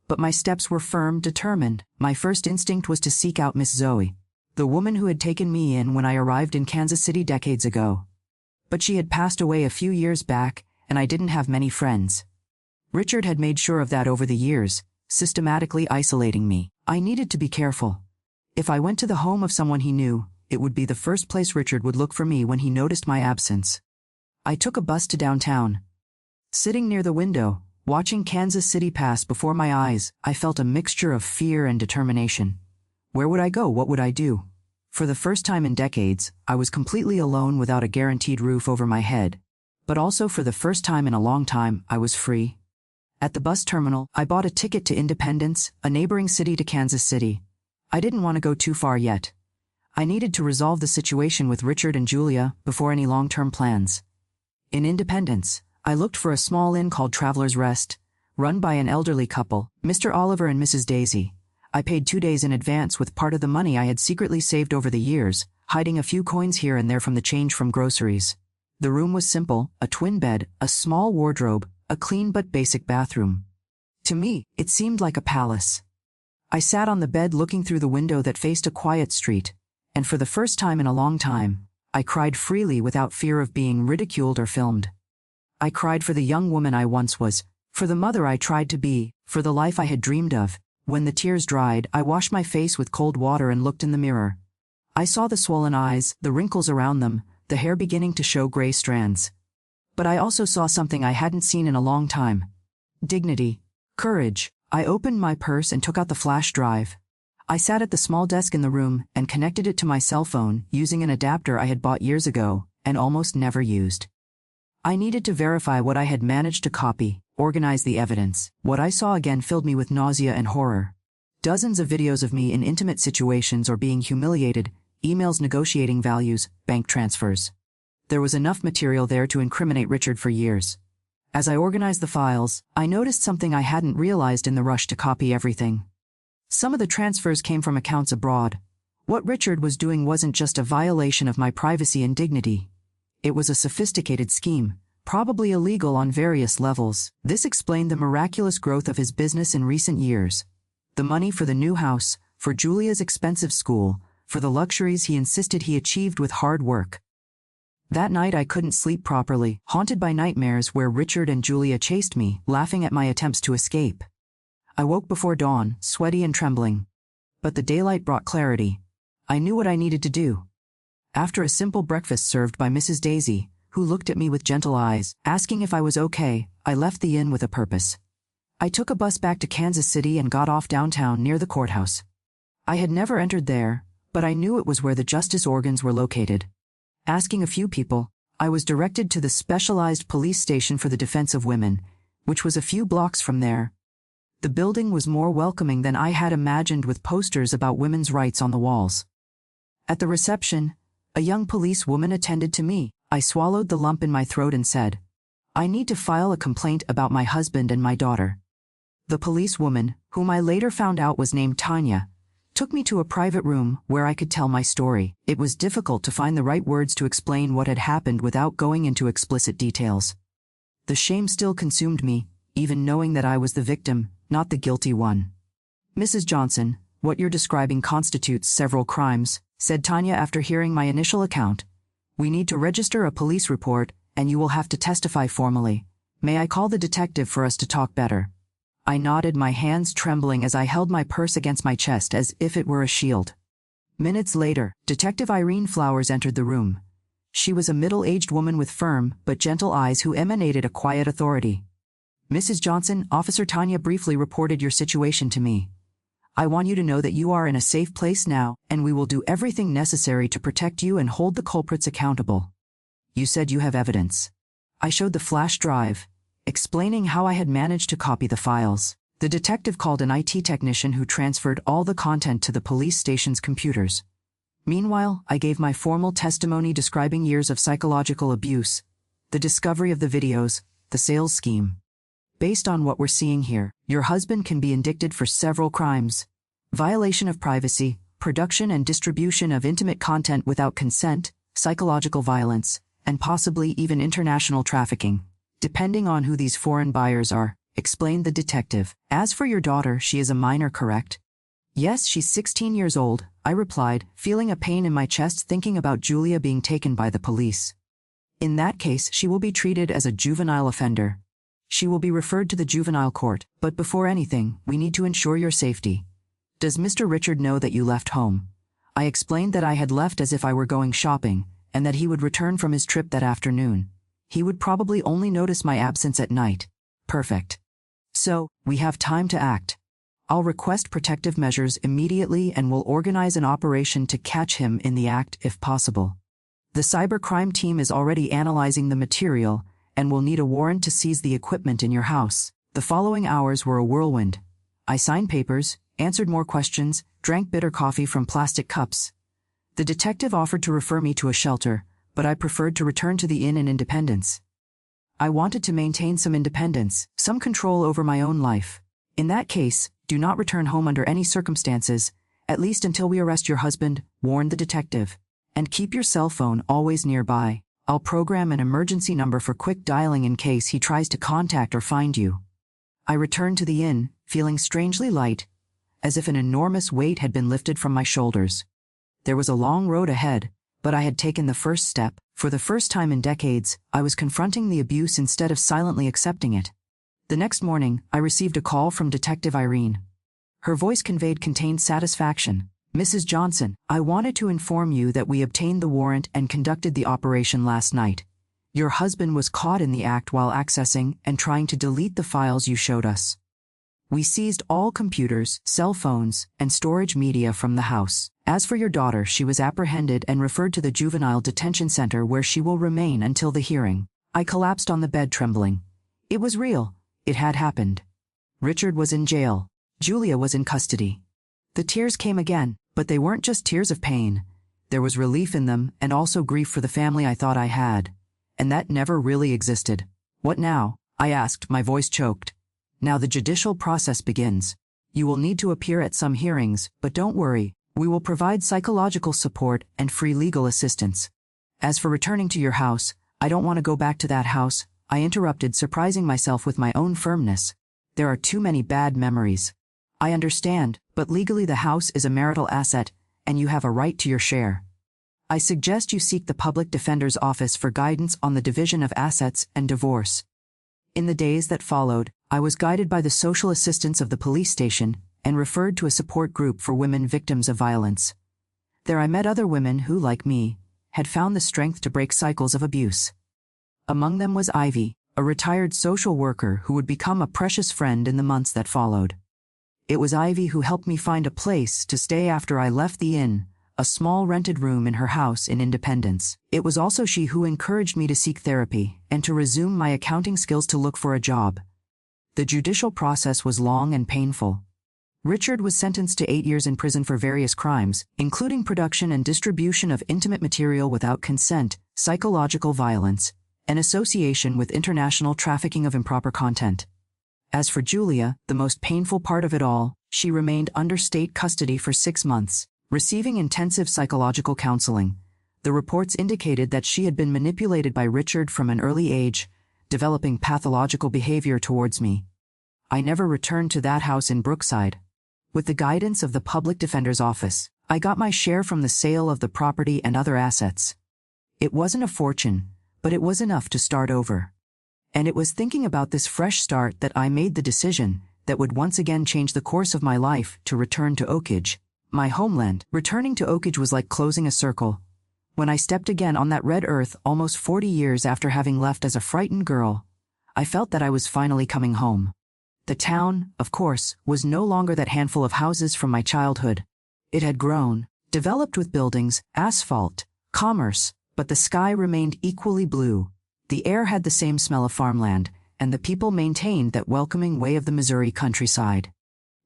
But my steps were firm, determined. My first instinct was to seek out Miss Zoe, the woman who had taken me in when I arrived in Kansas City decades ago. But she had passed away a few years back, and I didn't have many friends. Richard had made sure of that over the years, systematically isolating me. I needed to be careful. If I went to the home of someone he knew, it would be the first place Richard would look for me when he noticed my absence. I took a bus to downtown. Sitting near the window, watching Kansas City pass before my eyes, I felt a mixture of fear and determination. Where would I go? What would I do? For the first time in decades, I was completely alone without a guaranteed roof over my head. But also for the first time in a long time, I was free. At the bus terminal, I bought a ticket to Independence, a neighboring city to Kansas City. I didn't want to go too far yet. I needed to resolve the situation with Richard and Julia before any long-term plans. In Independence, I looked for a small inn called Traveler's Rest, run by an elderly couple, Mr. Oliver and Mrs. Daisy. I paid 2 days in advance with part of the money I had secretly saved over the years, hiding a few coins here and there from the change from groceries. The room was simple, a twin bed, a small wardrobe, a clean but basic bathroom. To me, it seemed like a palace. I sat on the bed looking through the window that faced a quiet street, and for the first time in a long time, I cried freely without fear of being ridiculed or filmed. I cried for the young woman I once was, for the mother I tried to be, for the life I had dreamed of. When the tears dried, I washed my face with cold water and looked in the mirror. I saw the swollen eyes, the wrinkles around them, the hair beginning to show gray strands. But I also saw something I hadn't seen in a long time. Dignity. Courage. I opened my purse and took out the flash drive. I sat at the small desk in the room and connected it to my cell phone using an adapter I had bought years ago and almost never used. I needed to verify what I had managed to copy, organize the evidence. What I saw again filled me with nausea and horror. Dozens of videos of me in intimate situations or being humiliated, emails negotiating values, bank transfers. There was enough material there to incriminate Richard for years. As I organized the files, I noticed something I hadn't realized in the rush to copy everything. Some of the transfers came from accounts abroad. What Richard was doing wasn't just a violation of my privacy and dignity. It was a sophisticated scheme, probably illegal on various levels. This explained the miraculous growth of his business in recent years. The money for the new house, for Julia's expensive school, for the luxuries he insisted he achieved with hard work. That night I couldn't sleep properly, haunted by nightmares where Richard and Julia chased me, laughing at my attempts to escape. I woke before dawn, sweaty and trembling. But the daylight brought clarity. I knew what I needed to do. After a simple breakfast served by Mrs. Daisy, who looked at me with gentle eyes, asking if I was okay, I left the inn with a purpose. I took a bus back to Kansas City and got off downtown near the courthouse. I had never entered there, but I knew it was where the justice organs were located. Asking a few people, I was directed to the specialized police station for the defense of women, which was a few blocks from there. The building was more welcoming than I had imagined, with posters about women's rights on the walls. At the reception, a young policewoman attended to me. I swallowed the lump in my throat and said, "I need to file a complaint about my husband and my daughter." The policewoman, whom I later found out was named Tanya, took me to a private room where I could tell my story. It was difficult to find the right words to explain what had happened without going into explicit details. The shame still consumed me, even knowing that I was the victim, not the guilty one. Mrs. Johnson, what you're describing constitutes several crimes, said Tanya after hearing my initial account. We need to register a police report, and you will have to testify formally. May I call the detective for us to talk better? I nodded, my hands trembling as I held my purse against my chest as if it were a shield. Minutes later, Detective Irene Flowers entered the room. She was a middle-aged woman with firm but gentle eyes who emanated a quiet authority. Mrs. Johnson, Officer Tanya briefly reported your situation to me. I want you to know that you are in a safe place now, and we will do everything necessary to protect you and hold the culprits accountable. You said you have evidence. I showed the flash drive, explaining how I had managed to copy the files. The detective called an IT technician who transferred all the content to the police station's computers. Meanwhile, I gave my formal testimony describing years of psychological abuse, the discovery of the videos, the sales scheme. Based on what we're seeing here, your husband can be indicted for several crimes: violation of privacy, production and distribution of intimate content without consent, psychological violence, and possibly even international trafficking, depending on who these foreign buyers are, explained the detective. As for your daughter, she is a minor, correct? Yes, she's 16 years old, I replied, feeling a pain in my chest thinking about Julia being taken by the police. In that case, she will be treated as a juvenile offender. She will be referred to the juvenile court, but before anything, we need to ensure your safety. Does Mr. Richard know that you left home? I explained that I had left as if I were going shopping, and that he would return from his trip that afternoon. He would probably only notice my absence at night. Perfect. So, we have time to act. I'll request protective measures immediately and will organize an operation to catch him in the act if possible. The cybercrime team is already analyzing the material, and will need a warrant to seize the equipment in your house. The following hours were a whirlwind. I signed papers, answered more questions, drank bitter coffee from plastic cups. The detective offered to refer me to a shelter, but I preferred to return to the inn in Independence. I wanted to maintain some independence, some control over my own life. In that case, do not return home under any circumstances, at least until we arrest your husband, warned the detective. And keep your cell phone always nearby. I'll program an emergency number for quick dialing in case he tries to contact or find you. I returned to the inn, feeling strangely light, as if an enormous weight had been lifted from my shoulders. There was a long road ahead, but I had taken the first step. For the first time in decades, I was confronting the abuse instead of silently accepting it. The next morning, I received a call from Detective Irene. Her voice contained satisfaction. Mrs. Johnson, I wanted to inform you that we obtained the warrant and conducted the operation last night. Your husband was caught in the act while accessing and trying to delete the files you showed us. We seized all computers, cell phones, and storage media from the house. As for your daughter, she was apprehended and referred to the juvenile detention center where she will remain until the hearing. I collapsed on the bed trembling. It was real. It had happened. Richard was in jail. Julia was in custody. The tears came again, but they weren't just tears of pain. There was relief in them and also grief for the family I thought I had. And that never really existed. What now? I asked, my voice choked. Now the judicial process begins. You will need to appear at some hearings, but don't worry, we will provide psychological support and free legal assistance. As for returning to your house, I don't want to go back to that house, I interrupted, surprising myself with my own firmness. There are too many bad memories. I understand, but legally the house is a marital asset, and you have a right to your share. I suggest you seek the public defender's office for guidance on the division of assets and divorce. In the days that followed, I was guided by the social assistants of the police station and referred to a support group for women victims of violence. There I met other women who, like me, had found the strength to break cycles of abuse. Among them was Ivy, a retired social worker who would become a precious friend in the months that followed. It was Ivy who helped me find a place to stay after I left the inn, a small rented room in her house in Independence. It was also she who encouraged me to seek therapy and to resume my accounting skills to look for a job. The judicial process was long and painful. Richard was sentenced to 8 years in prison for various crimes, including production and distribution of intimate material without consent, psychological violence, and association with international trafficking of improper content. As for Julia, the most painful part of it all, she remained under state custody for 6 months, receiving intensive psychological counseling. The reports indicated that she had been manipulated by Richard from an early age, developing pathological behavior towards me. I never returned to that house in Brookside. With the guidance of the public defender's office, I got my share from the sale of the property and other assets. It wasn't a fortune, but it was enough to start over. And it was thinking about this fresh start that I made the decision that would once again change the course of my life to return to Oakage, my homeland. Returning to Oakage was like closing a circle. When I stepped again on that red earth almost 40 years after having left as a frightened girl, I felt that I was finally coming home. The town, of course, was no longer that handful of houses from my childhood. It had grown, developed with buildings, asphalt, commerce, but the sky remained equally blue. The air had the same smell of farmland, and the people maintained that welcoming way of the Missouri countryside.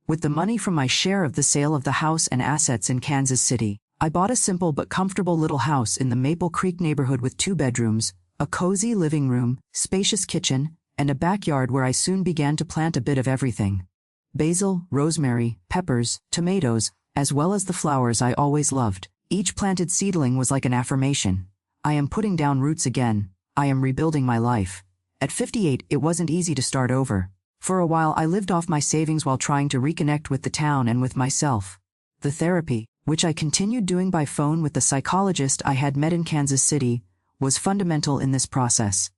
With the money from my share of the sale of the house and assets in Kansas City, I bought a simple but comfortable little house in the Maple Creek neighborhood with 2 bedrooms, a cozy living room, spacious kitchen, and a backyard where I soon began to plant a bit of everything. Basil, rosemary, peppers, tomatoes, as well as the flowers I always loved. Each planted seedling was like an affirmation. I am putting down roots again. I am rebuilding my life. At 58, it wasn't easy to start over. For a while I lived off my savings while trying to reconnect with the town and with myself. The therapy, which I continued doing by phone with the psychologist I had met in Kansas City, was fundamental in this process.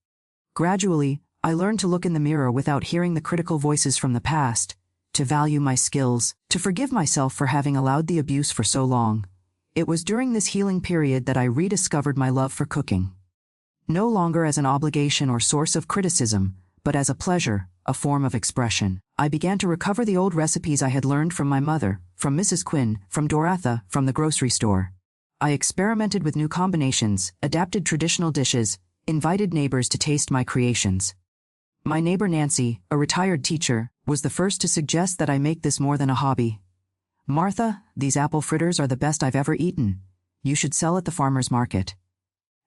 Gradually, I learned to look in the mirror without hearing the critical voices from the past, to value my skills, to forgive myself for having allowed the abuse for so long. It was during this healing period that I rediscovered my love for cooking. No longer as an obligation or source of criticism, but as a pleasure, a form of expression. I began to recover the old recipes I had learned from my mother, from Mrs. Quinn, from Doratha, from the grocery store. I experimented with new combinations, adapted traditional dishes, invited neighbors to taste my creations. My neighbor Nancy, a retired teacher, was the first to suggest that I make this more than a hobby. "Martha, these apple fritters are the best I've ever eaten. You should sell at the farmer's market."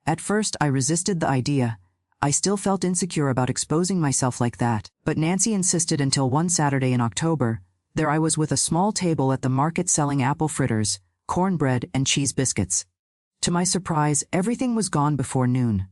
At first I resisted the idea. I still felt insecure about exposing myself like that, but Nancy insisted until one Saturday in October, there I was with a small table at the market selling apple fritters, cornbread and cheese biscuits. To my surprise, everything was gone before noon.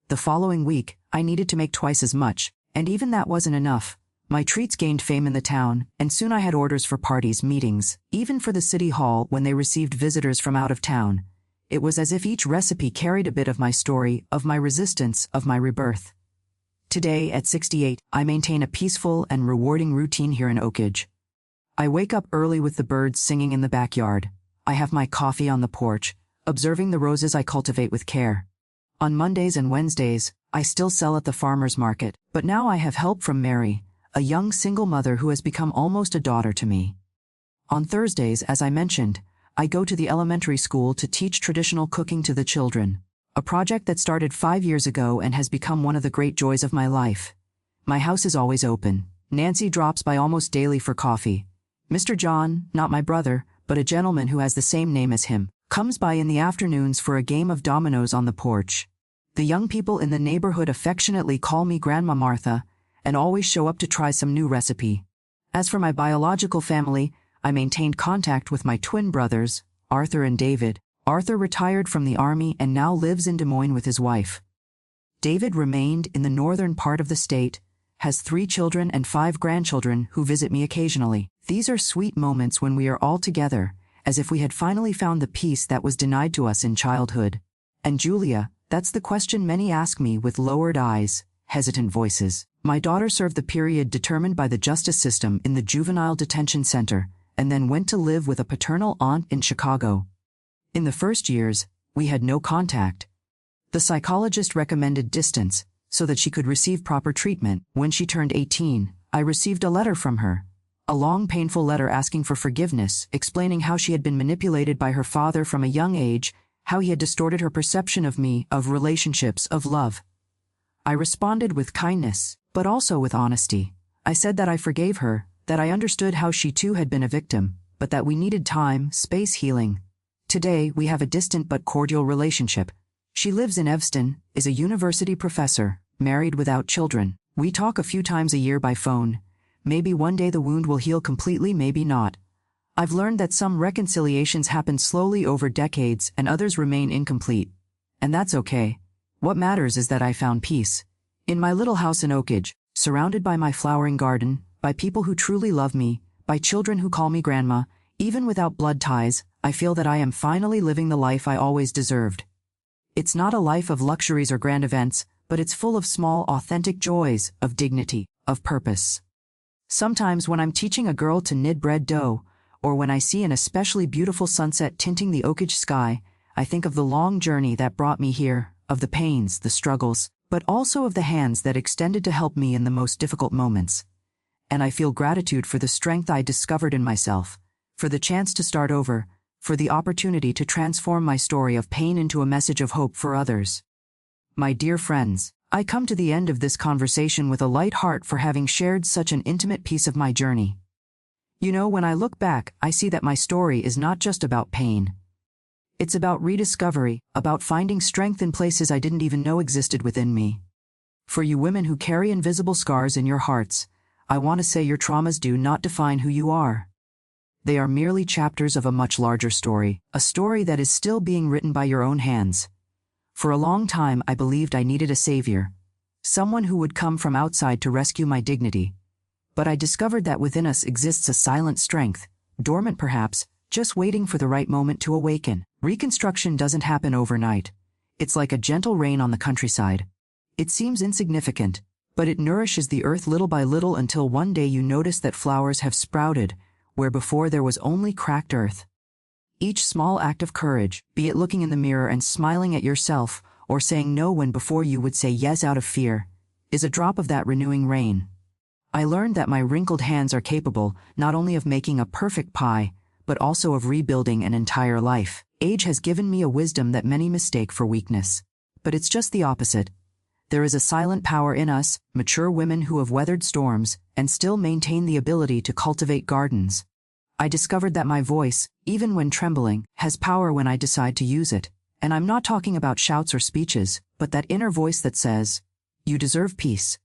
The following week, I needed to make twice as much, and even that wasn't enough. My treats gained fame in the town, and soon I had orders for parties, meetings, even for the city hall when they received visitors from out of town. It was as if each recipe carried a bit of my story, of my resistance, of my rebirth. Today, at 68, I maintain a peaceful and rewarding routine here in Oakage. I wake up early with the birds singing in the backyard. I have my coffee on the porch, observing the roses I cultivate with care. On Mondays and Wednesdays, I still sell at the farmer's market, but now I have help from Mary, a young single mother who has become almost a daughter to me. On Thursdays, as I mentioned, I go to the elementary school to teach traditional cooking to the children, a project that started 5 years ago and has become one of the great joys of my life. My house is always open. Nancy drops by almost daily for coffee. Mr. John, not my brother, but a gentleman who has the same name as him, comes by in the afternoons for a game of dominoes on the porch. The young people in the neighborhood affectionately call me Grandma Martha, and always show up to try some new recipe. As for my biological family, I maintained contact with my twin brothers, Arthur and David. Arthur retired from the army and now lives in Des Moines with his wife. David remained in the northern part of the state, has 3 children and 5 grandchildren who visit me occasionally. These are sweet moments when we are all together, as if we had finally found the peace that was denied to us in childhood. And Julia, that's the question many ask me with lowered eyes, hesitant voices. My daughter served the period determined by the justice system in the juvenile detention center, and then went to live with a paternal aunt in Chicago. In the first years, we had no contact. The psychologist recommended distance, so that she could receive proper treatment. When she turned 18, I received a letter from her. A long, painful letter asking for forgiveness, explaining how she had been manipulated by her father from a young age, how he had distorted her perception of me, of relationships, of love. I responded with kindness, but also with honesty. I said that I forgave her, that I understood how she too had been a victim, but that we needed time, space, healing. Today, we have a distant but cordial relationship. She lives in Evanston, is a university professor, married without children. We talk a few times a year by phone. Maybe one day the wound will heal completely, maybe not. I've learned that some reconciliations happen slowly over decades and others remain incomplete. And that's okay. What matters is that I found peace. In my little house in Oakage, surrounded by my flowering garden, by people who truly love me, by children who call me grandma. Even without blood ties, I feel that I am finally living the life I always deserved. It's not a life of luxuries or grand events, but it's full of small, authentic joys, of dignity, of purpose. Sometimes when I'm teaching a girl to knead bread dough, or when I see an especially beautiful sunset tinting the oakage sky, I think of the long journey that brought me here, of the pains, the struggles, but also of the hands that extended to help me in the most difficult moments. And I feel gratitude for the strength I discovered in myself, for the chance to start over, for the opportunity to transform my story of pain into a message of hope for others. My dear friends, I come to the end of this conversation with a light heart for having shared such an intimate piece of my journey. You know, when I look back, I see that my story is not just about pain. It's about rediscovery, about finding strength in places I didn't even know existed within me. For you women who carry invisible scars in your hearts, I want to say your traumas do not define who you are. They are merely chapters of a much larger story, a story that is still being written by your own hands. For a long time I believed I needed a savior, someone who would come from outside to rescue my dignity. But I discovered that within us exists a silent strength, dormant perhaps, just waiting for the right moment to awaken. Reconstruction doesn't happen overnight. It's like a gentle rain on the countryside. It seems insignificant, but it nourishes the earth little by little until one day you notice that flowers have sprouted, where before there was only cracked earth. Each small act of courage, be it looking in the mirror and smiling at yourself, or saying no when before you would say yes out of fear, is a drop of that renewing rain. I learned that my wrinkled hands are capable not only of making a perfect pie, but also of rebuilding an entire life. Age has given me a wisdom that many mistake for weakness. But it's just the opposite. There is a silent power in us, mature women who have weathered storms, and still maintain the ability to cultivate gardens. I discovered that my voice, even when trembling, has power when I decide to use it. And I'm not talking about shouts or speeches, but that inner voice that says, "You deserve peace.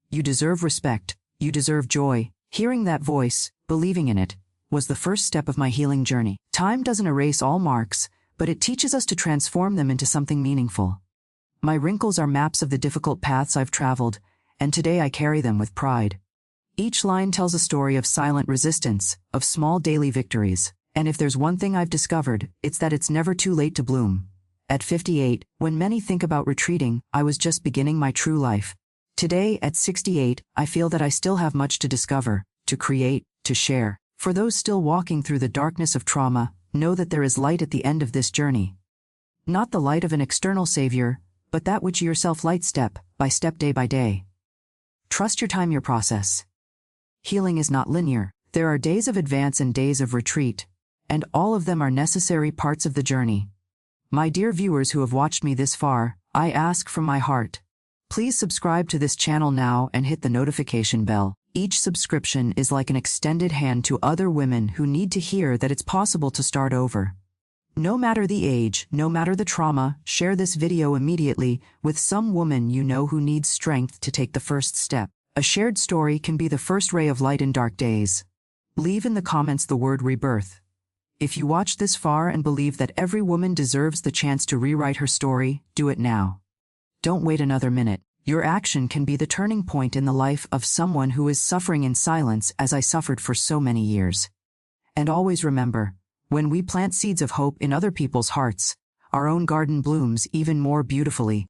You deserve respect. You deserve joy." Hearing that voice, believing in it, was the first step of my healing journey. Time doesn't erase all marks, but it teaches us to transform them into something meaningful. My wrinkles are maps of the difficult paths I've traveled, and today I carry them with pride. Each line tells a story of silent resistance, of small daily victories, and if there's one thing I've discovered, it's that it's never too late to bloom. At 58, when many think about retreating, I was just beginning my true life. Today, at 68, I feel that I still have much to discover, to create, to share. For those still walking through the darkness of trauma, know that there is light at the end of this journey. Not the light of an external savior, but that which you yourself light step by step, day by day. Trust your time, your process. Healing is not linear. There are days of advance and days of retreat, and all of them are necessary parts of the journey. My dear viewers who have watched me this far, I ask from my heart, please subscribe to this channel now and hit the notification bell. Each subscription is like an extended hand to other women who need to hear that it's possible to start over. No matter the age, no matter the trauma, share this video immediately with some woman you know who needs strength to take the first step. A shared story can be the first ray of light in dark days. Leave in the comments the word rebirth. If you watched this far and believe that every woman deserves the chance to rewrite her story, do it now. Don't wait another minute. Your action can be the turning point in the life of someone who is suffering in silence as I suffered for so many years. And always remember, when we plant seeds of hope in other people's hearts, our own garden blooms even more beautifully.